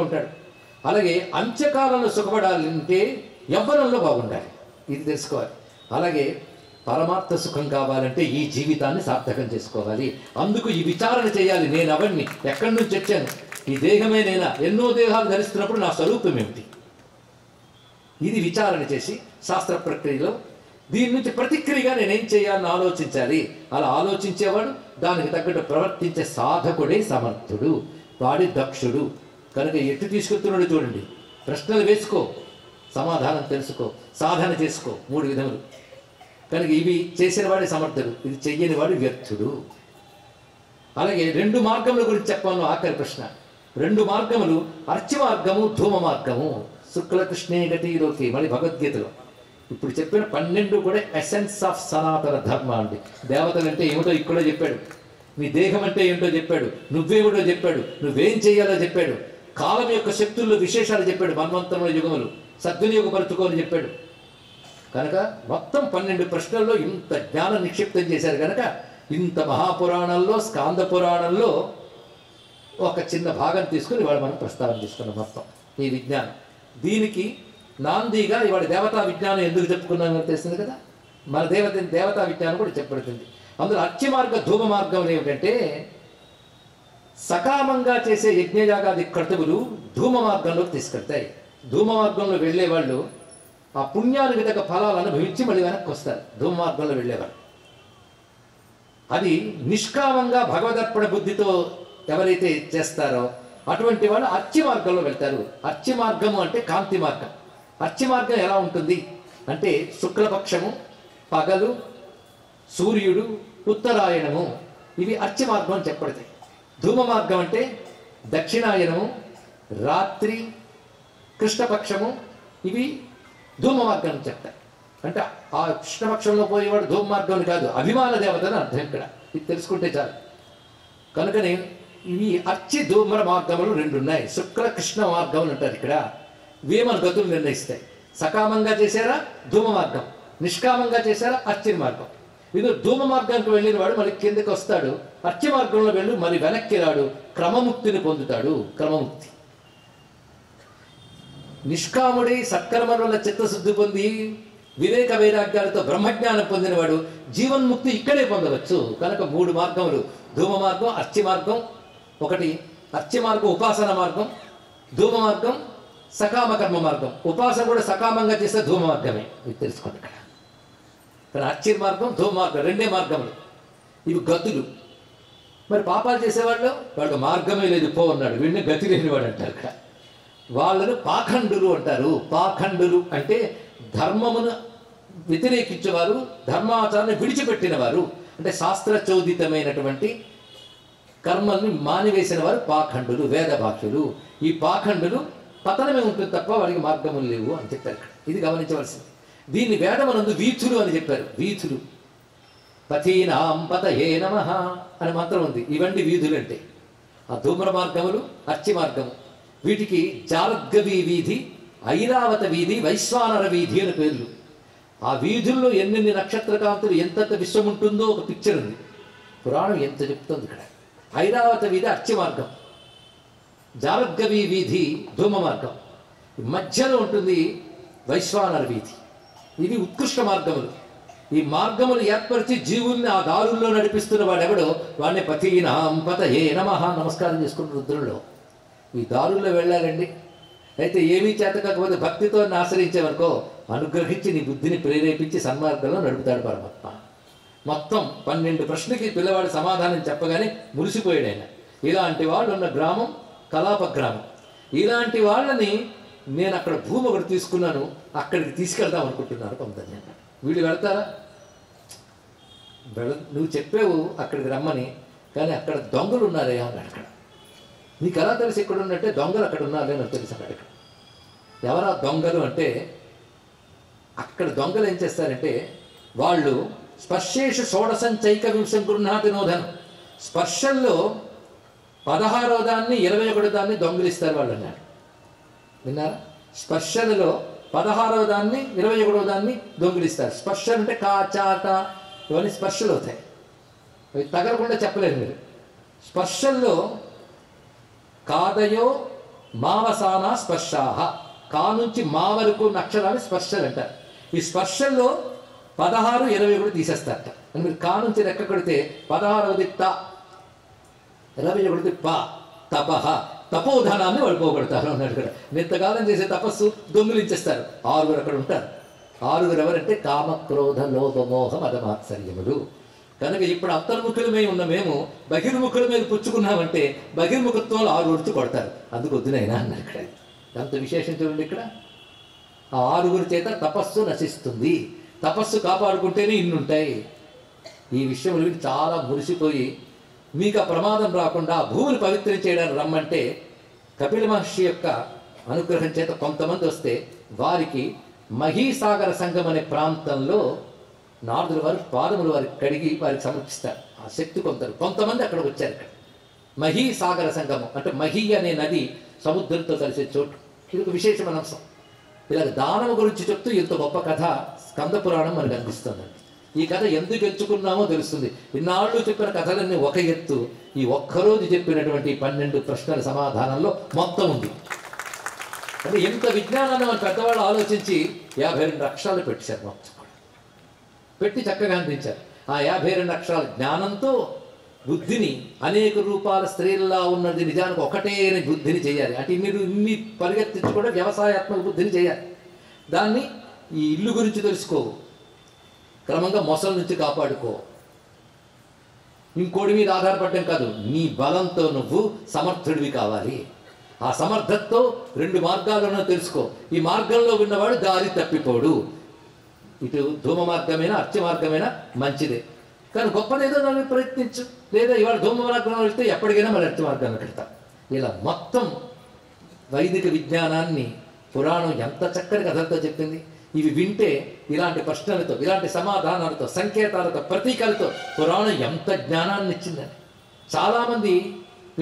ఉంటాడు. అలాగే అంత్యకాలంలో సుఖపడాలంటే యవ్వనంలో బాగుండాలి, ఇది తెలుసుకోవాలి. అలాగే పరమార్థ సుఖం కావాలంటే ఈ జీవితాన్ని సార్థకం చేసుకోవాలి. అందుకు ఈ విచారణ చేయాలి. నేను అవన్నీ ఎక్కడి నుంచి వచ్చాను, ఈ దేహమే నేనా, ఎన్నో దేహాలు ధరిస్తున్నప్పుడు నా స్వరూపం ఏమిటి, ఇది విచారణ చేసి శాస్త్ర ప్రక్రియలో దీని నుంచి ప్రతిక్రియగా నేనేం చేయాలని ఆలోచించాలి. అలా ఆలోచించేవాడు దానికి తగ్గట్టు ప్రవర్తించే సాధకుడే సమర్థుడు, వాడి దక్షుడు. కనుక ఎటు తీసుకెళ్తున్నాడు చూడండి. ప్రశ్నలు వేసుకో, సమాధానం తెలుసుకో, సాధన చేసుకో, 3 విధములు. కనుక ఇవి చేసిన వాడి సమర్థుడు, ఇది చెయ్యని వాడు వ్యర్థుడు. అలాగే 2 మార్గముల గురించి చెప్పాను. ఆఖరి ప్రశ్న. 2 మార్గములు, అర్చి మార్గము, ధూమ మార్గము. శుక్లకృష్ణే గతిలోకి, మళ్ళీ భగవద్గీతలో ఇప్పుడు చెప్పిన 12 కూడా ఎసెన్స్ ఆఫ్ సనాతన ధర్మ అండి. దేవతలు అంటే ఏమిటో ఇక్కడ చెప్పాడు, నీ దేహం అంటే ఏమిటో చెప్పాడు, నువ్వేమిటో చెప్పాడు, నువ్వేం చేయాలో చెప్పాడు, కాలం యొక్క శక్తుల్లో విశేషాలు చెప్పాడు, మన్వంతరంలో యుగములు సద్వినియోగపరుచుకోని చెప్పాడు. కనుక మొత్తం 12 ప్రశ్నల్లో ఇంత జ్ఞానం నిక్షిప్తం చేశారు. కనుక ఇంత మహాపురాణంలో, స్కాంద పురాణంలో ఒక చిన్న భాగం తీసుకుని ఇవాళ మనం ప్రస్తావన తీసుకున్నాం మొత్తం ఈ విజ్ఞానం. దీనికి నాందిగా ఇవాళ దేవతా విజ్ఞానం ఎందుకు చెప్పుకున్నామో తెలిసింది కదా. మన దేవతా విజ్ఞానం కూడా చెప్పబడుతుంది. అందులో అర్చి మార్గ, ధూమ మార్గం ఏమిటంటే సకామంగా చేసే యజ్ఞయాగాది క్రతువులు ధూమ మార్గంలోకి తీసుకెళ్తాయి. ధూమ మార్గంలో వెళ్ళేవాళ్ళు ఆ పుణ్యానికి తగ్గ ఫలాలు అనుభవించి మళ్ళీ వెనక్కి వస్తారు. ధూమ మార్గంలో వెళ్ళేవాళ్ళు అది నిష్కామంగా భగవదర్పణ బుద్ధితో ఎవరైతే చేస్తారో అటువంటి వాళ్ళు అర్చి మార్గంలో వెళ్తారు. అర్చి మార్గము అంటే కాంతి మార్గం. అర్చి మార్గం ఎలా ఉంటుంది అంటే శుక్లపక్షము, పగలు, సూర్యుడు, ఉత్తరాయణము, ఇవి అర్చి మార్గం అని చెప్పబడతాయి. ధూమ మార్గం అంటే దక్షిణాయనము, రాత్రి, కృష్ణపక్షము, ఇవి ధూమ మార్గం అని చెప్తారు. అంటే ఆ కృష్ణపక్షంలో పోయేవాడు ధూమ మార్గం కాదు, అభిమాన దేవతని అర్థం ఇక్కడ. ఇది తెలుసుకుంటే చాలు. కనుకనే ఇవి అర్చి ధూమ్ర మార్గములు 2 ఉన్నాయి. శుక్ల కృష్ణ మార్గములు అంటారు ఇక్కడ. ఇవే మన గతులు నిర్ణయిస్తాయి. సకామంగా చేశారా ధూమ మార్గం, నిష్కామంగా చేశారా అర్చి మార్గం. ఇది ధూమ మార్గానికి వెళ్ళిన వాడు మళ్ళీ కిందకి వస్తాడు, అర్చి మార్గంలో వెళ్ళి మరి వెనక్కి రాడు, క్రమముక్తిని పొందుతాడు. క్రమముక్తి. నిష్కాముడి సత్కర్మల వల్ల చిత్తశుద్ధి పొంది వివేక వైరాగ్యాలతో బ్రహ్మజ్ఞానం పొందినవాడు జీవన్ముక్తి ఇక్కడే పొందవచ్చు. కనుక 3 మార్గములు, ధూమ మార్గం, అర్చి మార్గం. ఒకటి అర్చి మార్గం ఉపాసన మార్గం, ధూమ మార్గం సకామ కర్మ మార్గం. ఉపాసన కూడా సకామంగా చేస్తే ధూమ మార్గమే, ఇది తెలుసుకోండి ఇక్కడ. కానీ అర్చి మార్గం, ధూమ మార్గం 2 మార్గములు. ఇవి గతులు. మరి పాపాలు చేసేవాళ్ళు వాడు మార్గమే లేదు పో అన్నాడు, వీడిని గతి లేనివాడు అంటారు ఇక్కడ. వాళ్ళను పాఖండులు అంటారు. పాఖండులు అంటే ధర్మమును వ్యతిరేకించేవారు, ధర్మాచారాన్ని విడిచిపెట్టిన వారు, అంటే శాస్త్రచోదితమైనటువంటి కర్మల్ని మానివేసిన వారు పాఖండులు, వేదభాషులు. ఈ పాఖండులు పతనమే ఉంటుంది తప్ప వాడికి మార్గములు లేవు అని చెప్పారు ఇక్కడ. ఇది గమనించవలసింది. దీన్ని వేదమనందు వీథులు అని చెప్పారు. వీథులు, పథీనాం పతయే నమః అని మంత్రం ఉంది. ఇవన్నీ వీధులు అంటే ఆ ధూమ్ర మార్గములు, అర్చి మార్గము. వీటికి జార్గవి వీధి, ఐరావత వీధి, వైశ్వానర వీధి అని పేర్లు. ఆ వీధుల్లో ఎన్నెన్ని నక్షత్రకాంతులు, ఎంతెంత విశ్వం ఉంటుందో ఒక పిక్చర్ ఉంది. పురాణం ఎంత చెప్తుంది ఇక్కడ. ఐరావత వీధి అర్చి మార్గం, జార్గవి వీధి ధూమ మార్గం, మధ్యలో ఉంటుంది వైశ్వానర వీధి. ఇవి ఉత్కృష్ట మార్గములు. ఈ మార్గములు ఏర్పరిచి జీవుల్ని ఆ దారుల్లో నడిపిస్తున్న వాడెవడో వాడిని పతీనాం పతయే నమః నమస్కారం చేసుకుంటున్న రుద్రుల్లో. ఈ దారుల్లో వెళ్ళాలండి. అయితే ఏమీ చేత కాకపోతే భక్తితో ఆశ్రయించేవనుకో అనుగ్రహించి నీ బుద్ధిని ప్రేరేపించి సన్మార్గంలో నడుపుతాడు పరమాత్మ. మొత్తం 12 ప్రశ్నకి పిల్లవాడు సమాధానం చెప్పగానే మురిసిపోయాడు ఆయన. ఇలాంటి వాళ్ళు ఉన్న గ్రామం కలాప గ్రామం. ఇలాంటి వాళ్ళని నేను అక్కడ భూమి ఒకటి తీసుకున్నాను, అక్కడికి తీసుకెళ్దాం అనుకుంటున్నాను కొందరు. వీళ్ళు వెళ్తారా? నువ్వు చెప్పావు అక్కడికి రమ్మని, కానీ అక్కడ దొంగలు ఉన్నారే అన్నాడు. అక్కడ నీకు ఎలా తెలిసి ఇక్కడ ఉన్నట్టే దొంగలు అక్కడ ఉన్నారే నాకు తెలుసు అక్కడ. ఎవరా దొంగలు అంటే అక్కడ దొంగలు ఏం చేస్తారంటే వాళ్ళు స్పర్శేషు షోడశంచైక వింశం గృహాతి నోధనం. స్పర్శల్లో 16వ దాన్ని 21వ దాన్ని దొంగిలిస్తారు వాళ్ళు అన్నాడు. విన్నారా? స్పర్శలలో 16వ దాన్ని 21వ దాన్ని దొంగిలిస్తారు. స్పర్శ అంటే కాచాట ఇవన్నీ స్పర్శలు అవుతాయి. అవి తగలకుండా చెప్పలేరు మీరు. స్పర్శల్లో కాదయో మావసాన స్పర్శాహ, కా నుంచి మా వరకు అక్షరాలు స్పర్శలు అంటారు. ఈ స్పర్శల్లో 16, 20 కూడా తీసేస్తారట. అని మీరు కా నుంచి లెక్క కొడితే 16వది త, 21ది ప, తపహ, తపోధనాన్ని వాళ్ళు పోగొడతారు అన్నాడు కూడా. ఇంతకాలం చేసే తపస్సు దొంగిలించేస్తారు. 6 అక్కడ ఉంటారు. 6 ఎవరంటే కామక్రోధ లోభమోహ మదమాత్సర్యములు. కనుక ఇప్పుడు అంతర్ముఖులమై ఉన్న మేము బహిర్ముఖుల మీద పుచ్చుకున్నామంటే బహిర్ముఖత్వంలో 6 ఉడిచి కొడతారు. అందుకు వద్దునైనా అన్నారు ఇక్కడ. అంత విశేషం చూడండి. ఇక్కడ ఆ 6 చేత తపస్సు నశిస్తుంది. తపస్సు కాపాడుకుంటేనే ఇన్నుంటాయి. ఈ విషయంలో వీళ్ళు చాలా మురిసిపోయి మీకు ఆ ప్రమాదం రాకుండా భూమిని పవిత్రం చేయడానికి రమ్మంటే కపిల మహర్షి యొక్క అనుగ్రహం చేత కొంతమంది వస్తే వారికి మహీసాగర సంఘం అనే ప్రాంతంలో నారదుల వారి పాదములు వారికి కడిగి వారికి సమర్పిస్తారు. ఆ శక్తి కొంతమంది అక్కడికి వచ్చారు. ఇక్కడ మహీసాగర సంగమం అంటే మహీ అనే నది సముద్రంతో కలిసే చోటు. ఇది ఒక విశేషమైన అంశం. ఇలాగ దానవ గురించి చెప్తూ ఇంత గొప్ప కథ స్కంద పురాణం మనకు అందిస్తుందండి. ఈ కథ ఎందుకు ఎంచుకున్నామో తెలుస్తుంది. ఇన్నాళ్ళు చెప్పిన కథలన్నీ ఒక ఎత్తు, ఈ ఒక్కరోజు చెప్పినటువంటి 12 ప్రశ్నల సమాధానంలో మొత్తం ఉంది. అంటే ఇంత విజ్ఞానాన్ని మన పెద్దవాళ్ళు ఆలోచించి 52 అక్షరాలు పెట్టారు. మొత్తం పెట్టి చక్కగా అందించారు. ఆ 52 అక్షరాల జ్ఞానంతో బుద్ధిని అనేక రూపాల స్త్రీల్లో ఉన్నది నిజానికి ఒకటే బుద్ధిని చేయాలి. అంటే మీరు ఇన్ని పరిగెత్తించి కూడా వ్యవసాయాత్మక బుద్ధిని చేయాలి. దాన్ని ఈ ఇల్లు గురించి తెలుసుకో, క్రమంగా మొసల నుంచి కాపాడుకో, ఇంకోటి మీద ఆధారపడటం కాదు, నీ బలంతో నువ్వు సమర్థుడివి కావాలి. ఆ సమర్థతతో 2 మార్గాలను తెలుసుకో. ఈ మార్గంలో ఉన్నవాడు దారి తప్పిపోడు. ఇటు ధూమ మార్గమైనా అర్చ మార్గమైనా మంచిదే, కానీ గొప్పదేదో దాన్ని ప్రయత్నించు. లేదా ఇవాళ ధూమ మార్గంలో వెళ్తే ఎప్పటికైనా మన అర్చ మార్గాన్ని పెడతాం. ఇలా మొత్తం వైదిక విజ్ఞానాన్ని పురాణం ఎంత చక్కని కథలతో చెప్పింది. ఇవి వింటే ఇలాంటి ప్రశ్నలతో, ఇలాంటి సమాధానాలతో, సంకేతాలతో, ప్రతీకలతో పురాణం ఎంత జ్ఞానాన్ని ఇచ్చిందని. చాలామంది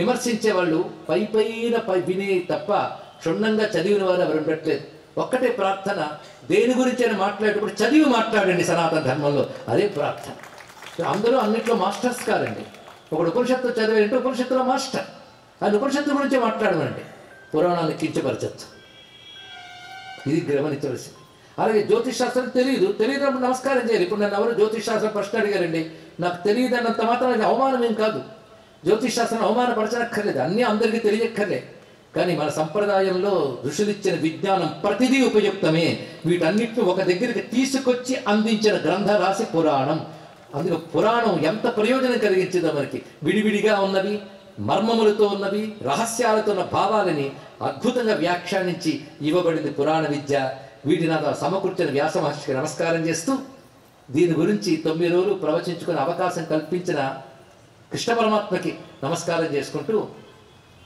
విమర్శించే వాళ్ళు పైన వినే తప్ప క్షుణ్ణంగా చదివిన వారు ఎవరు ఉండట్లేదు. ఒక్కటే ప్రార్థన, దేని గురించి అని మాట్లాడేటప్పుడు చదివి మాట్లాడండి. సనాతన ధర్మంలో అదే ప్రార్థన. అందరూ అన్నింటిలో మాస్టర్స్ కాదండి. ఒకడు ఉపనిషత్తు చదివారంటే ఉపనిషత్తులో మాస్టర్. అది ఉపనిషత్తు గురించే మాట్లాడమండి. పురాణాన్ని కించపరచచ్చు. ఇది గమనించవలసింది. అలాగే జ్యోతిష్ శాస్త్రం తెలియనప్పుడు నమస్కారం చేయాలి. ఇప్పుడు నన్ను ఎవరు జ్యోతిష్ శాస్త్రం ప్రశ్న అడిగారండి, నాకు తెలియదు అన్నంత మాత్రం అది అవమానం ఏం కాదు. జ్యోతిష్ శాస్త్రం అవమానపరచనక్కర్లేదు, అన్నీ అందరికీ తెలియక్కర్లే. కానీ మన సంప్రదాయంలో ఋషులిచ్చిన విజ్ఞానం ప్రతిదీ ఉపయుక్తమే. వీటన్నిటిని ఒక దగ్గరికి తీసుకొచ్చి అందించిన గ్రంథ రాసి పురాణం. అందుకే పురాణం ఎంత ప్రయోజనం కలిగించిందో మనకి. విడివిడిగా ఉన్నవి, మర్మములతో ఉన్నవి, రహస్యాలతో ఉన్న భావాలని అద్భుతంగా వ్యాఖ్యానించి ఇవ్వబడింది పురాణ విద్య. వీటిని సమకూర్చిన వ్యాస మహర్షికి నమస్కారం చేస్తూ దీని గురించి 9 రోజులు ప్రవచించుకునే అవకాశం కల్పించిన కృష్ణ పరమాత్మకి నమస్కారం చేసుకుంటూ,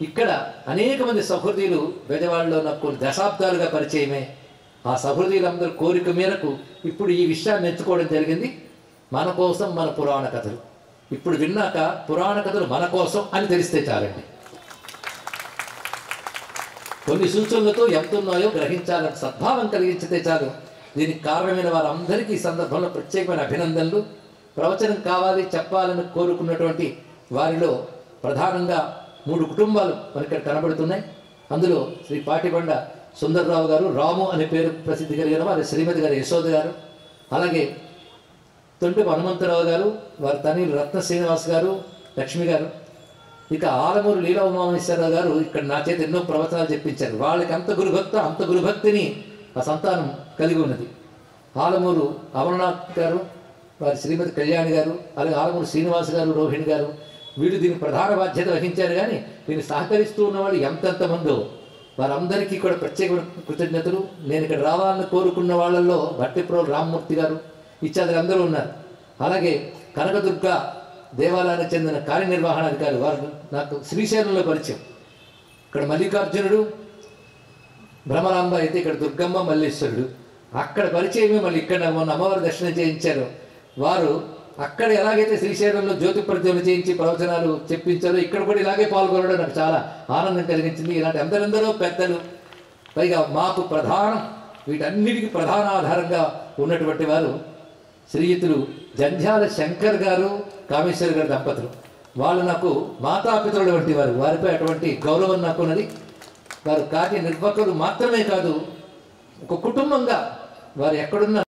ఇక్కడ అనేక మంది సహృదయులు బెజవాడలో నాకు కొన్ని దశాబ్దాలుగా పరిచయమే. ఆ సహృదయులందరూ కోరిక మేరకు ఇప్పుడు ఈ విషయాన్ని ఎంచుకోవడం జరిగింది. మన కోసం మన పురాణ కథలు. ఇప్పుడు విన్నాక పురాణ కథలు మన కోసం అని తెలిస్తే చాలండి. కొన్ని సూచనలతో ఎంత ఉన్నాయో గ్రహించాలని సద్భావం కలిగించితే చాలు. దీనికి కారణమైన వారందరికీ ఈ సందర్భంలో ప్రత్యేకమైన అభినందనలు. ప్రవచనం కావాలి, చెప్పాలని కోరుకున్నటువంటి వారిలో ప్రధానంగా 3 కుటుంబాలు మనకి ఇక్కడ కనబడుతున్నాయి. అందులో శ్రీ పాటిబండ సుందర్రావు గారు, రాము అనే పేరు ప్రసిద్ధి కలిగిన వారి శ్రీమతి గారు యశోద గారు, అలాగే తొండపు హనుమంతరావు గారు, వారి తనయులు రత్న శ్రీనివాస్ గారు, లక్ష్మి గారు, ఇక ఆలమూరు లీలా ఉమామేశ్వరరావు గారు ఇక్కడ నా చేత ఎన్నో ప్రవచనాలు చెప్పించారు. వాళ్ళకి అంత గురుభక్తిని ఆ సంతానం కలిగి ఉన్నది. ఆలమూరు అమర్నాథ్ గారు, వారి శ్రీమతి కళ్యాణి గారు, అలాగే ఆలమూరు శ్రీనివాస్ గారు, రోహిణి గారు, వీళ్ళు దీనికి ప్రధాన బాధ్యత వహించారు. కానీ దీన్ని సహకరిస్తూ ఉన్న వాళ్ళు ఎంతెంతమందో వారందరికీ కూడా ప్రత్యేక కృతజ్ఞతలు. నేను ఇక్కడ రావాలని కోరుకున్న వాళ్ళల్లో భట్టిప్రోలు రామ్మూర్తి గారు ఇత్యాదులు అందరూ ఉన్నారు. అలాగే కనకదుర్గ దేవాలయానికి చెందిన కార్యనిర్వహణాధికారి, వారు నాకు శ్రీశైలంలో పరిచయం. ఇక్కడ మల్లికార్జునుడు, భ్రమరాంబ అయితే ఇక్కడ దుర్గమ్మ, మల్లేశ్వరుడు. అక్కడ పరిచయమే మళ్ళీ ఇక్కడ మొన్న అమ్మవారి దర్శనం చేయించారు. వారు అక్కడ ఎలాగైతే శ్రీశైలంలో జ్యోతి ప్రజ్వలన చేయించి ప్రవచనాలు చెప్పించారో ఇక్కడ కూడా ఇలాగే పాల్గొనడం నాకు చాలా ఆనందం కలిగించింది. ఇలాంటి అందరెందరో పెద్దలు, పైగా మాకు ప్రధానం, వీటన్నిటికీ ప్రధాన ఆధారంగా ఉన్నటువంటి వారు శ్రీయుతులు జంధ్యాల శంకర్ గారు, కామేశ్వర్ గారి దంపతులు. వాళ్ళు నాకు మాతాపితరుడు వంటి వారు. వారిపై అటువంటి గౌరవం నాకు ఉన్నది. వారు కార్యనిర్వాహకులు మాత్రమే కాదు, ఒక కుటుంబంగా వారు ఎక్కడున్నా